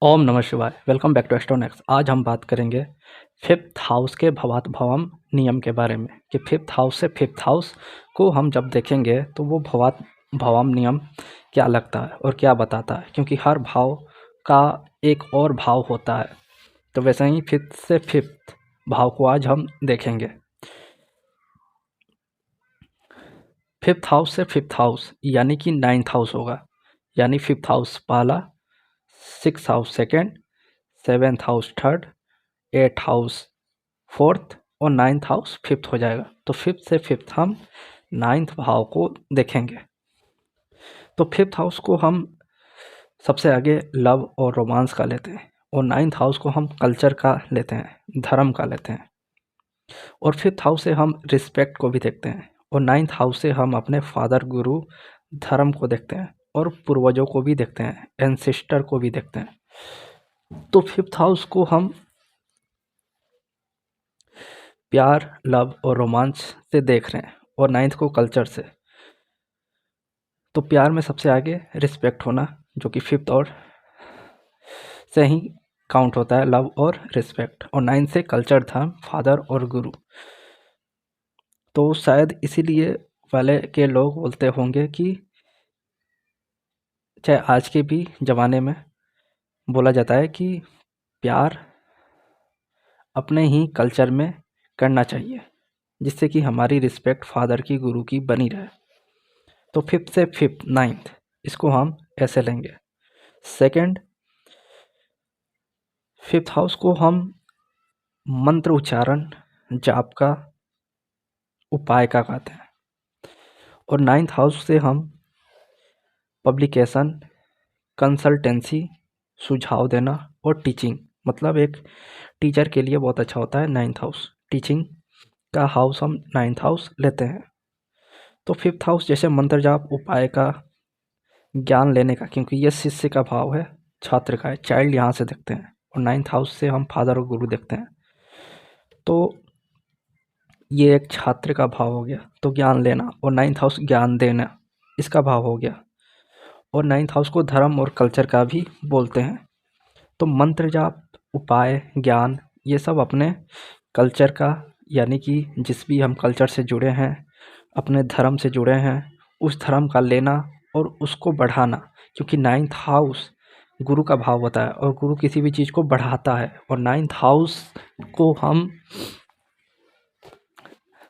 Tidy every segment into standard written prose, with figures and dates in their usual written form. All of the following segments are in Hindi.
ओम नमः शिवाय। Welcome back to astronauts. आज हम बात करेंगे फिफ्थ हाउस के भवात भवम नियम के बारे में कि फिफ्थ हाउस से फिफ्थ हाउस को हम जब देखेंगे तो वो भवात भवम नियम क्या लगता है और क्या बताता है, क्योंकि हर भाव का एक और भाव होता है। तो वैसे ही फिफ्थ से फिफ्थ भाव को आज हम देखेंगे। फिफ्थ हाउस से फिफ्थ हाउस यानी कि नाइन्थ हाउस होगा, यानी फिफ्थ हाउस पहला, six house second, seventh house third, eight house fourth और नाइन्थ हाउस फिफ्थ हो जाएगा। तो फिफ्थ से फिफ्थ हम नाइन्थ भाव को देखेंगे। तो फिफ्थ हाउस को हम सबसे आगे लव और रोमांस का लेते हैं, और नाइन्थ हाउस को हम कल्चर का लेते हैं, धर्म का लेते हैं। और फिफ्थ हाउस से हम रिस्पेक्ट को भी देखते हैं, और नाइन्थ हाउस से हम अपने फादर, गुरु, धर्म को देखते हैं, और पूर्वजों को भी देखते हैं, एंसेस्टर को भी देखते हैं। तो फिफ्थ हाउस को हम प्यार, लव और रोमांस से देख रहे हैं, और नाइन्थ को कल्चर से। तो प्यार में सबसे आगे रिस्पेक्ट होना, जो कि फिफ्थ और से ही काउंट होता है, लव और रिस्पेक्ट। और नाइन्थ से कल्चर था, फादर और गुरु। तो शायद इसीलिए पहले के लोग बोलते होंगे कि चाहे आज के भी ज़माने में बोला जाता है कि प्यार अपने ही कल्चर में करना चाहिए, जिससे कि हमारी रिस्पेक्ट फादर की, गुरु की बनी रहे। तो फिफ्थ से फिफ्थ नाइन्थ, इसको हम ऐसे लेंगे। सेकंड, फिफ्थ हाउस को हम मंत्र उच्चारण, जाप का, उपाय का कहते हैं। और नाइन्थ हाउस से हम पब्लिकेशन, कंसल्टेंसी, सुझाव देना और टीचिंग, मतलब एक टीचर के लिए बहुत अच्छा होता है नाइन्थ हाउस। टीचिंग का हाउस हम नाइन्थ हाउस लेते हैं। तो फिफ्थ हाउस जैसे मंत्र जाप, उपाय का, ज्ञान लेने का, क्योंकि ये शिष्य का भाव है, छात्र का है, चाइल्ड यहाँ से देखते हैं। और नाइन्थ हाउस से हम फादर और गुरु देखते हैं। तो ये एक छात्र का भाव हो गया, तो ज्ञान लेना। और नाइन्थ हाउस ज्ञान देना, इसका भाव हो गया। और नाइन्थ हाउस को धर्म और कल्चर का भी बोलते हैं। तो मंत्र जाप, उपाय, ज्ञान, ये सब अपने कल्चर का, यानी कि जिस भी हम कल्चर से जुड़े हैं, अपने धर्म से जुड़े हैं, उस धर्म का लेना और उसको बढ़ाना। क्योंकि नाइन्थ हाउस गुरु का भाव होता है, और गुरु किसी भी चीज़ को बढ़ाता है। और नाइन्थ हाउस को हम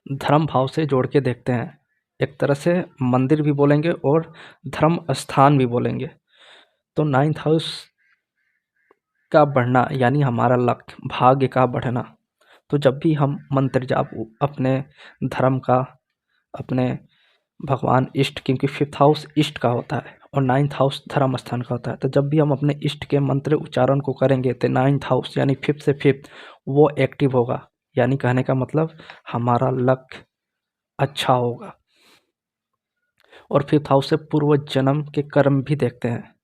धर्म भाव से जोड़ के देखते हैं। एक तरह से मंदिर भी बोलेंगे और धर्म स्थान भी बोलेंगे। तो नाइन्थ हाउस का बढ़ना यानी हमारा लक्ष्य, भाग्य का बढ़ना। तो जब भी हम मंत्र जाप अपने धर्म का, अपने भगवान, इष्ट, क्योंकि फिफ्थ हाउस इष्ट का होता है और नाइन्थ हाउस धर्म स्थान का होता है, तो जब भी हम अपने इष्ट के मंत्र उच्चारण को करेंगे तो नाइन्थ हाउस यानी फिफ्थ से फिफ्थ वो एक्टिव होगा। यानी कहने का मतलब हमारा लक्ष्य अच्छा होगा। और फिफ्थ हाउस से पूर्व जन्म के कर्म भी देखते हैं।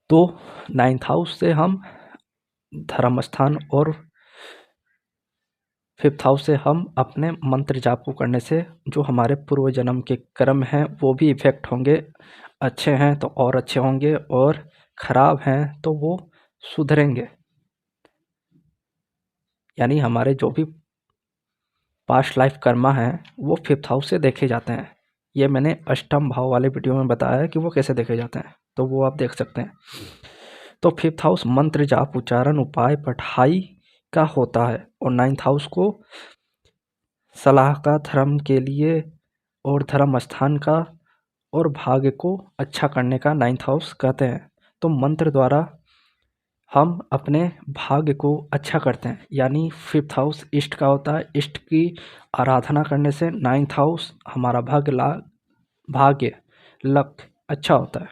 तो नाइन्थ हाउस से हम धर्म स्थान, और फिफ्थ हाउस से हम अपने मंत्र जाप को करने से जो हमारे पूर्व जन्म के कर्म हैं वो भी इफेक्ट होंगे। अच्छे हैं तो और अच्छे होंगे, और खराब हैं तो वो सुधरेंगे। यानी हमारे जो भी पास्ट लाइफ कर्मा हैं वो फिफ्थ हाउस से देखे जाते हैं। ये मैंने अष्टम भाव वाले वीडियो में बताया है कि वो कैसे देखे जाते हैं, तो वो आप देख सकते हैं। तो फिफ्थ हाउस मंत्र जाप, उच्चारण, उपाय, पढ़ाई का होता है। और नाइन्थ हाउस को सलाह का, धर्म के लिए और धर्म स्थान का, और भाग्य को अच्छा करने का नाइन्थ हाउस कहते हैं। तो मंत्र द्वारा हम अपने भाग्य को अच्छा करते हैं। यानी फिफ्थ हाउस इष्ट का होता है, इष्ट की आराधना करने से नाइन्थ हाउस हमारा भाग्य, लक अच्छा होता है।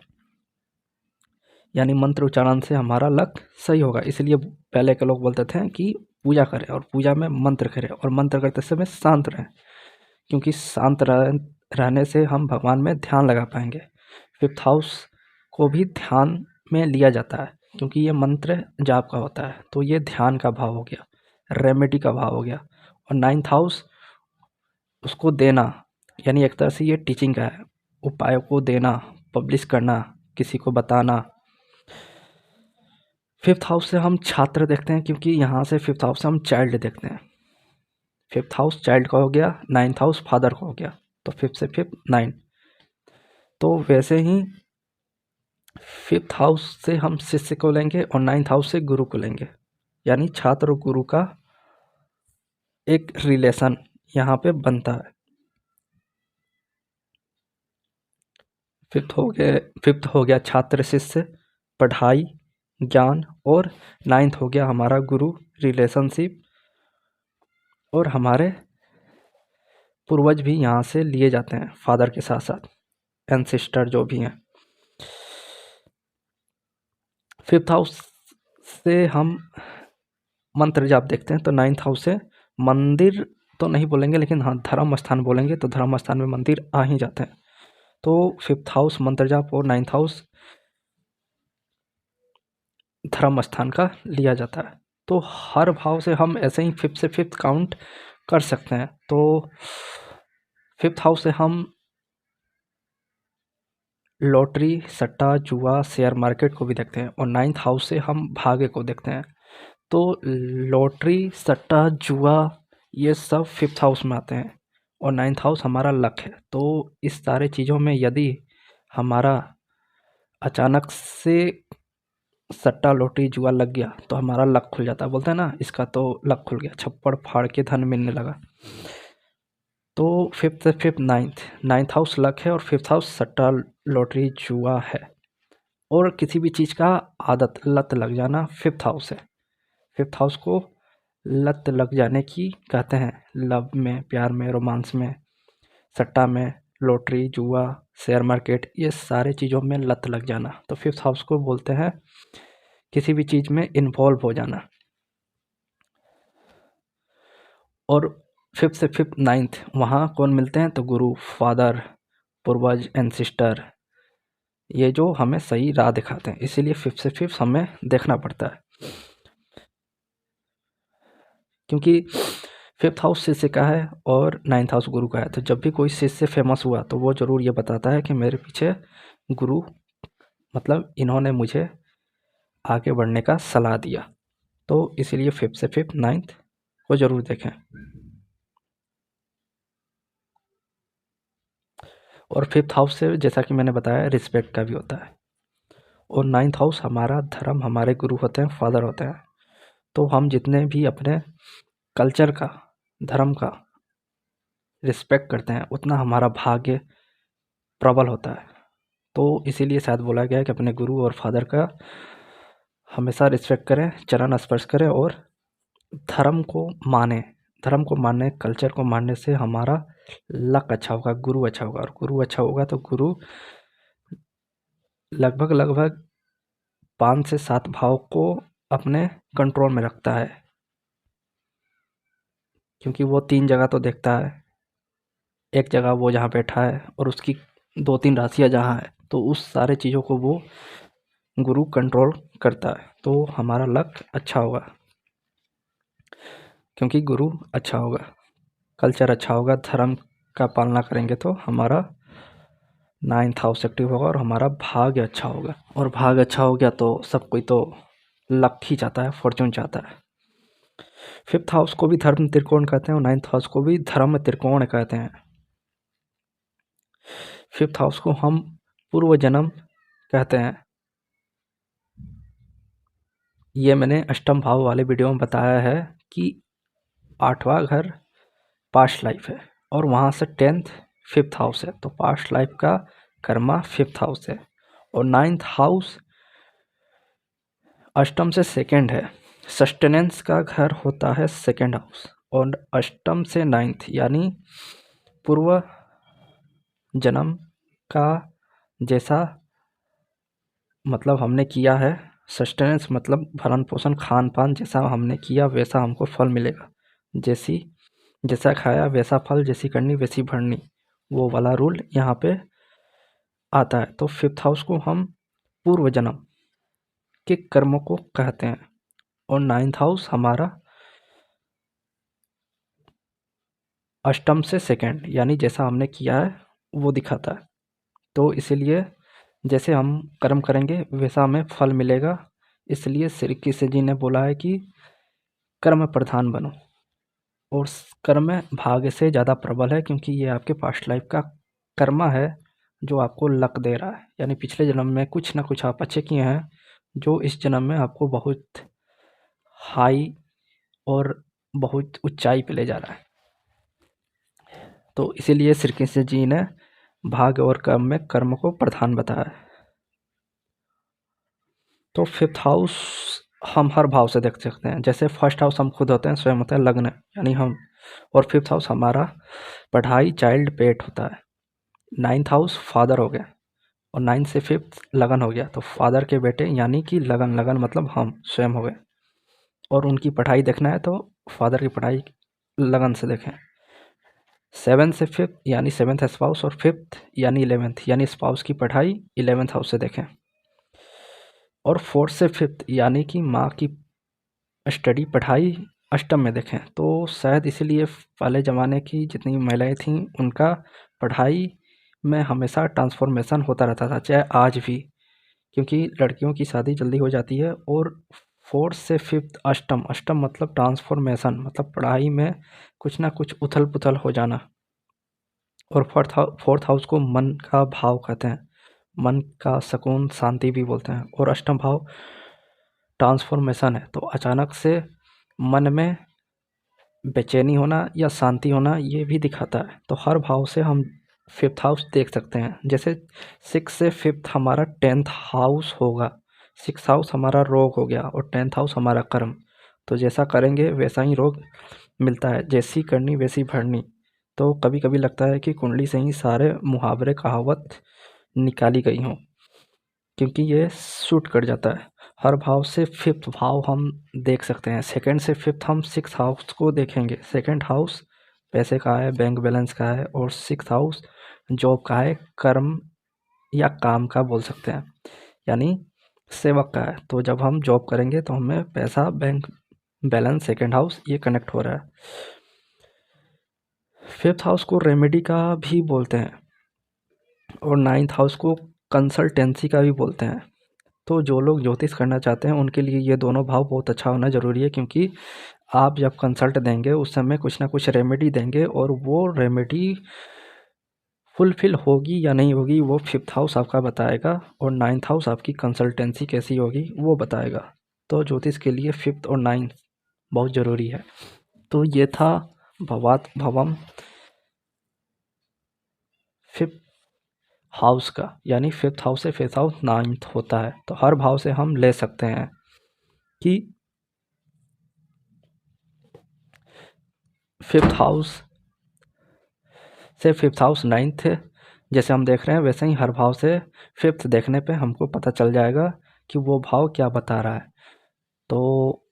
यानी मंत्र उच्चारण से हमारा लक सही होगा। इसलिए पहले के लोग बोलते थे कि पूजा करें, और पूजा में मंत्र करें, और मंत्र करते समय शांत रहें, क्योंकि शांत रहने से हम भगवान में ध्यान लगा पाएंगे। फिफ्थ हाउस को भी ध्यान में लिया जाता है, क्योंकि ये मंत्र जाप का होता है। तो ये ध्यान का भाव हो गया, रेमेडी का भाव हो गया। और नाइन्थ हाउस उसको देना, यानी एक तरह से ये टीचिंग का है, उपायों को देना, पब्लिश करना, किसी को बताना। फिफ्थ हाउस से हम छात्र देखते हैं, क्योंकि यहाँ से फिफ्थ हाउस से हम चाइल्ड देखते हैं। फिफ्थ हाउस चाइल्ड का हो गया, नाइन्थ हाउस फादर का हो गया, तो फिफ्थ से फिफ्थ 9। तो वैसे ही फिफ्थ हाउस से हम शिष्य को लेंगे और नाइन्थ हाउस से गुरु को लेंगे, यानी छात्र और गुरु का एक रिलेशन यहाँ पे बनता है। फिफ्थ हो गया छात्र शिष्य, पढ़ाई, ज्ञान, और नाइन्थ हो गया हमारा गुरु, रिलेशनशिप, और हमारे पूर्वज भी यहाँ से लिए जाते हैं फादर के साथ साथ, एंसेस्टर जो भी हैं। फिफ्थ हाउस से हम मंत्र जाप देखते हैं, तो नाइन्थ हाउस से मंदिर तो नहीं बोलेंगे, लेकिन हाँ धर्म स्थान बोलेंगे, तो धर्म स्थान में मंदिर आ ही जाते हैं। तो फिफ्थ हाउस मंत्र जाप और नाइन्थ हाउस धर्म स्थान का लिया जाता है। तो हर भाव से हम ऐसे ही फिफ्थ से फिफ्थ काउंट कर सकते हैं। तो फिफ्थ हाउस से हम लॉटरी, सट्टा, जुआ, शेयर मार्केट को भी देखते हैं, और नाइन्थ हाउस से हम भाग्य को देखते हैं। तो लॉटरी, सट्टा, जुआ ये सब फिफ्थ हाउस में आते हैं, और नाइन्थ हाउस हमारा लक है। तो इस सारे चीज़ों में यदि हमारा अचानक से सट्टा, लॉटरी, जुआ लग गया तो हमारा लक खुल जाता है। बोलते हैं ना, इसका तो लक खुल गया, छप्पड़ फाड़ के धन मिलने लगा। तो फिफ्थ से फिफ्थ नाइन्थ हाउस लक है, और फिफ्थ हाउस सट्टा, लॉटरी, जुआ है, और किसी भी चीज़ का आदत, लत लग जाना फिफ्थ हाउस है। फिफ्थ हाउस को लत लग जाने की कहते हैं। लव में, प्यार में, रोमांस में, सट्टा में, लॉटरी, जुआ, शेयर मार्केट, ये सारे चीज़ों में लत लग जाना, तो फिफ्थ हाउस को बोलते हैं किसी भी चीज़ में इन्वॉल्व हो जाना। और फिफ्थ से फिफ्थ नाइन्थ वहाँ कौन मिलते हैं, तो गुरु, फादर, पूर्वज, एंसिस्टर, ये जो हमें सही राह दिखाते हैं। इसीलिए फिफ्थ से फिफ्थ हमें देखना पड़ता है, क्योंकि फिफ्थ हाउस शिष्य का है और नाइन्थ हाउस गुरु का है। तो जब भी कोई शिष्य फेमस हुआ तो वो ज़रूर ये बताता है कि मेरे पीछे गुरु, मतलब इन्होंने मुझे आगे बढ़ने का सलाह दिया। तो इसीलिए फिफ्थ से फिफ्थ नाइन्थ को ज़रूर देखें। और फिफ्थ हाउस से, जैसा कि मैंने बताया, रिस्पेक्ट का भी होता है। और नाइन्थ हाउस हमारा धर्म, हमारे गुरु होते हैं, फादर होते हैं। तो हम जितने भी अपने कल्चर का, धर्म का रिस्पेक्ट करते हैं, उतना हमारा भाग्य प्रबल होता है। तो इसीलिए शायद बोला गया है कि अपने गुरु और फादर का हमेशा रिस्पेक्ट करें, चरण स्पर्श करें, और धर्म को माने। धर्म को मानने, कल्चर को मानने से हमारा लक अच्छा होगा, गुरु अच्छा होगा, और गुरु अच्छा होगा तो गुरु लगभग 5 से 7 भाव को अपने कंट्रोल में रखता है, क्योंकि वो 3 जगह तो देखता है। एक जगह वो जहाँ बैठा है, और उसकी 2-3 राशियाँ जहाँ है, तो उस सारे चीज़ों को वो गुरु कंट्रोल करता है। तो हमारा लक अच्छा होगा, क्योंकि गुरु अच्छा होगा, कल्चर अच्छा होगा, धर्म का पालना करेंगे, तो हमारा नाइन्थ हाउस एक्टिव होगा और हमारा भाग्य अच्छा होगा। और भाग्य अच्छा हो गया तो सब कोई तो लक ही चाहता है, फॉर्चून चाहता है। फिफ्थ हाउस को भी धर्म त्रिकोण कहते हैं, और नाइन्थ हाउस को भी धर्म त्रिकोण कहते हैं। फिफ्थ हाउस को हम पूर्व जन्म कहते हैं। ये मैंने अष्टम भाव वाले वीडियो में बताया है कि 8वां घर पास्ट लाइफ है, और वहाँ से 10th फिफ्थ हाउस है, तो पास्ट लाइफ का कर्मा फिफ्थ हाउस है। और नाइन्थ हाउस अष्टम से सेकंड है, सस्टेनेंस का घर होता है सेकंड हाउस। और अष्टम से नाइन्थ यानी पूर्व जन्म का जैसा मतलब हमने किया है, सस्टेनेंस मतलब भरण पोषण, खान पान जैसा हमने किया वैसा हमको फल मिलेगा। जैसा खाया वैसा फल, जैसी करनी वैसी भरनी, वो वाला रूल यहाँ पे आता है। तो फिफ्थ हाउस को हम पूर्व जन्म के कर्मों को कहते हैं, और नाइन्थ हाउस हमारा अष्टम से सेकंड यानी जैसा हमने किया है वो दिखाता है। तो इसीलिए जैसे हम कर्म करेंगे वैसा हमें फल मिलेगा, इसलिए श्री कृष्ण जी ने बोला है कि कर्म प्रधान बनो, और कर्म भाग्य से ज़्यादा प्रबल है, क्योंकि ये आपके पास्ट लाइफ का कर्मा है जो आपको लक दे रहा है। यानी पिछले जन्म में कुछ ना कुछ आप अच्छे किए हैं जो इस जन्म में आपको बहुत हाई और बहुत ऊंचाई पे ले जा रहा है। तो इसीलिए श्री कृष्ण जी ने भाग्य और कर्म में कर्म को प्रधान बताया है। तो फिफ्थ हाउस हम हर भाव से देख सकते हैं। जैसे फर्स्ट हाउस हम खुद होते हैं, स्वयं होता है लग्न, यानी हम, और फिफ्थ हाउस हमारा पढ़ाई, चाइल्ड, पेट होता है। नाइन्थ हाउस फादर हो गया, और नाइन्थ से फिफ्थ लगन हो गया, तो फादर के बेटे यानी कि लगन, लगन मतलब हम स्वयं हो गए, और उनकी पढ़ाई देखना है तो फादर की पढ़ाई लगन से देखें। सेवन से फिफ्थ यानी सेवन्थ स्पाउस, और फिफ्थ यानी 11th यानी स्पाउस की पढ़ाई 11th हाउस से देखें। और फोर्थ से फिफ्थ यानी कि माँ की स्टडी, पढ़ाई अष्टम में देखें। तो शायद इसीलिए पहले ज़माने की जितनी महिलाएं थीं उनका पढ़ाई में हमेशा ट्रांसफॉर्मेशन होता रहता था, चाहे आज भी, क्योंकि लड़कियों की शादी जल्दी हो जाती है। और फोर्थ से फिफ्थ अष्टम, अष्टम मतलब ट्रांसफॉर्मेशन, मतलब पढ़ाई में कुछ ना कुछ उथल पुथल हो जाना। और फोर्थ हाउस को मन का भाव कहते हैं, मन का सुकून, शांति भी बोलते हैं। और अष्टम भाव ट्रांसफॉर्मेशन है, तो अचानक से मन में बेचैनी होना या शांति होना ये भी दिखाता है। तो हर भाव से हम फिफ्थ हाउस देख सकते हैं। जैसे सिक्स से फिफ्थ हमारा 10th हाउस होगा, सिक्स हाउस हमारा रोग हो गया, और 10th हाउस हमारा कर्म। तो जैसा करेंगे वैसा ही रोग मिलता है, जैसी करनी वैसी भरनी। तो कभी कभी लगता है कि कुंडली से ही सारे मुहावरे, कहावत निकाली गई हों, क्योंकि ये सूट कर जाता है। हर भाव से फिफ्थ भाव हम देख सकते हैं। सेकंड से फिफ्थ हम सिक्स हाउस को देखेंगे। सेकंड हाउस पैसे का है, बैंक बैलेंस का है, और सिक्स हाउस जॉब का है, कर्म या काम का बोल सकते हैं, यानी सेवक का है। तो जब हम जॉब करेंगे तो हमें पैसा, बैंक बैलेंस, सेकंड हाउस ये कनेक्ट हो रहा है। फिफ्थ हाउस को रेमेडी का भी बोलते हैं, और नाइन्थ हाउस को कंसल्टेंसी का भी बोलते हैं। तो जो लोग ज्योतिष करना चाहते हैं उनके लिए ये दोनों भाव बहुत अच्छा होना ज़रूरी है, क्योंकि आप जब कंसल्ट देंगे उस समय कुछ ना कुछ रेमेडी देंगे, और वो रेमेडी फुलफिल होगी या नहीं होगी वो फिफ्थ हाउस आपका बताएगा, और नाइन्थ हाउस आपकी कंसल्टेंसी कैसी होगी वो बताएगा। तो ज्योतिष के लिए फिफ्थ और नाइन्थ बहुत ज़रूरी है। तो ये था भवात भवम फिफ्थ हाउस का, यानी फिफ्थ हाउस से फिफ्थ हाउस नाइन्थ होता है। तो हर भाव से हम ले सकते हैं कि फिफ्थ हाउस से फिफ्थ हाउस नाइन्थ, जैसे हम देख रहे हैं वैसे ही हर भाव से फिफ्थ देखने पे हमको पता चल जाएगा कि वो भाव क्या बता रहा है। तो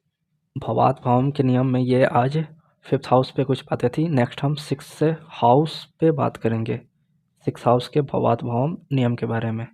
भवात भावम के नियम में ये आज फिफ्थ हाउस पे कुछ बातें थी। नेक्स्ट हम सिक्स से हाउस पे बात करेंगे, सिक्स हाउस के भवात भावम नियम के बारे में।